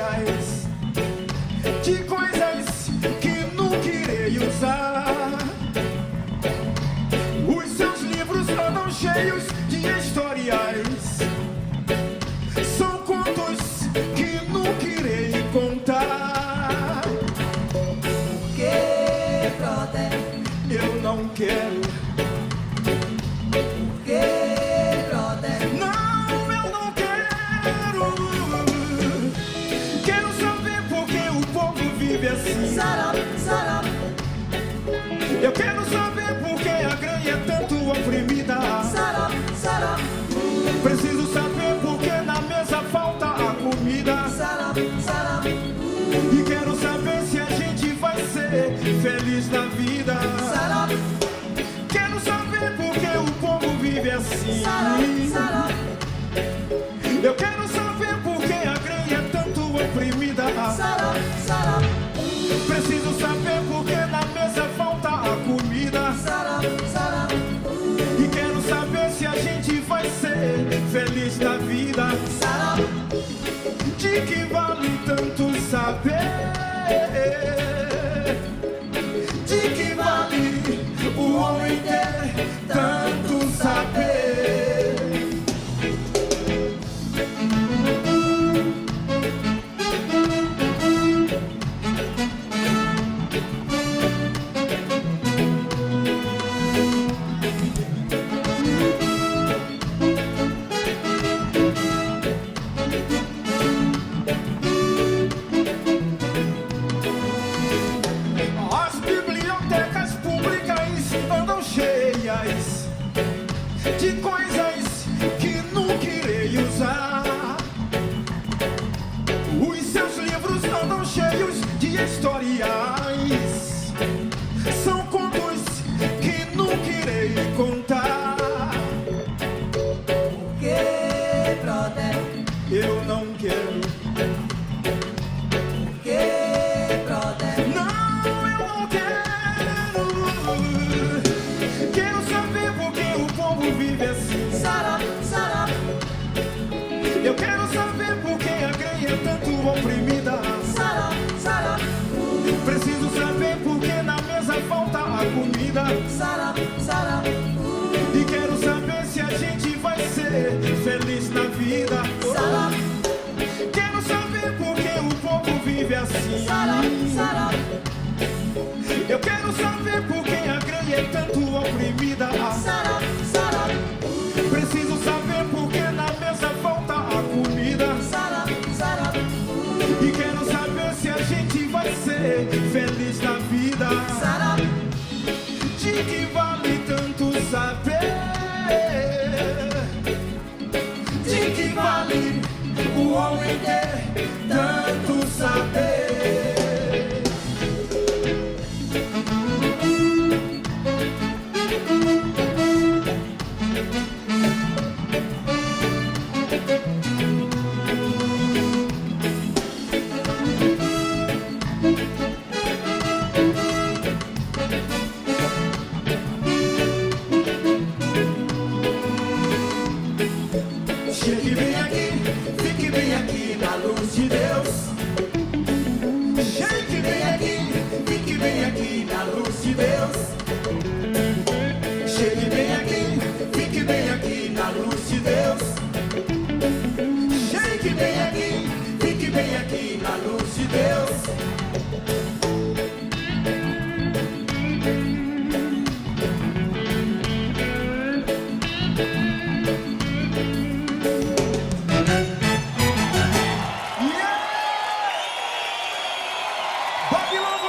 histórias de coisas que nunca irei usar. Os seus livros andam cheios de histórias, são contos que nunca irei contar. Porque, brother, eu não quero. porque, brother, Não, eu não quero. Quero saber por que o povo vive assim. sarap, sarap, Eu quero saber por que a granha é tanto oprimida. sarap, sarap, Preciso saber por que na mesa falta a comida. sarap, sarap, E quero saber se a gente vai ser feliz na vida. sarap, Quero saber por que o povo vive assim. sarap, sarap, Eu quero saber por que a granha é tanto oprimida. sarap, sarap, Preciso saber por que na mesa falta a comida. sarap, sarap, E quero saber se a gente vai ser feliz na vida. sarap. De que vale tanto saber? De que vale o homem ter tanto saber? As bibliotecas públicas andam cheias de coisas que nunca irei usar. Os seus livros andam cheios de histórias, são contos que nunca irei contar. Porque, brother, Eu não quero. porque, brother, Não, eu não quero. Quero saber por que o povo vive assim. sarap, sarap, Eu quero saber por que a granha é tanto oprimida. sarap, sarap, Preciso saber por que na mesa falta a comida. sarap, sarap, E quero saber se a gente vai ser feliz na vida. sarap, Quero saber por que o povo vive assim. sarap, sarap, Eu quero saber por que a granha é tanto oprimida. sarap, sarap, Preciso saber por que na mesa falta a comida. sarap, sarap, E quero saber se a gente vai ser feliz na vida. sarap. De que vale tanto saber? De que vale o homem ter tanto saber? Chegue bem aqui, fique bem aqui na luz de Deus. Chegue bem aqui, fique bem aqui na luz de Deus. Chegue bem aqui, fique bem aqui na luz de Deus. Chegue bem aqui, fique bem aqui na luz de Deus. Babylon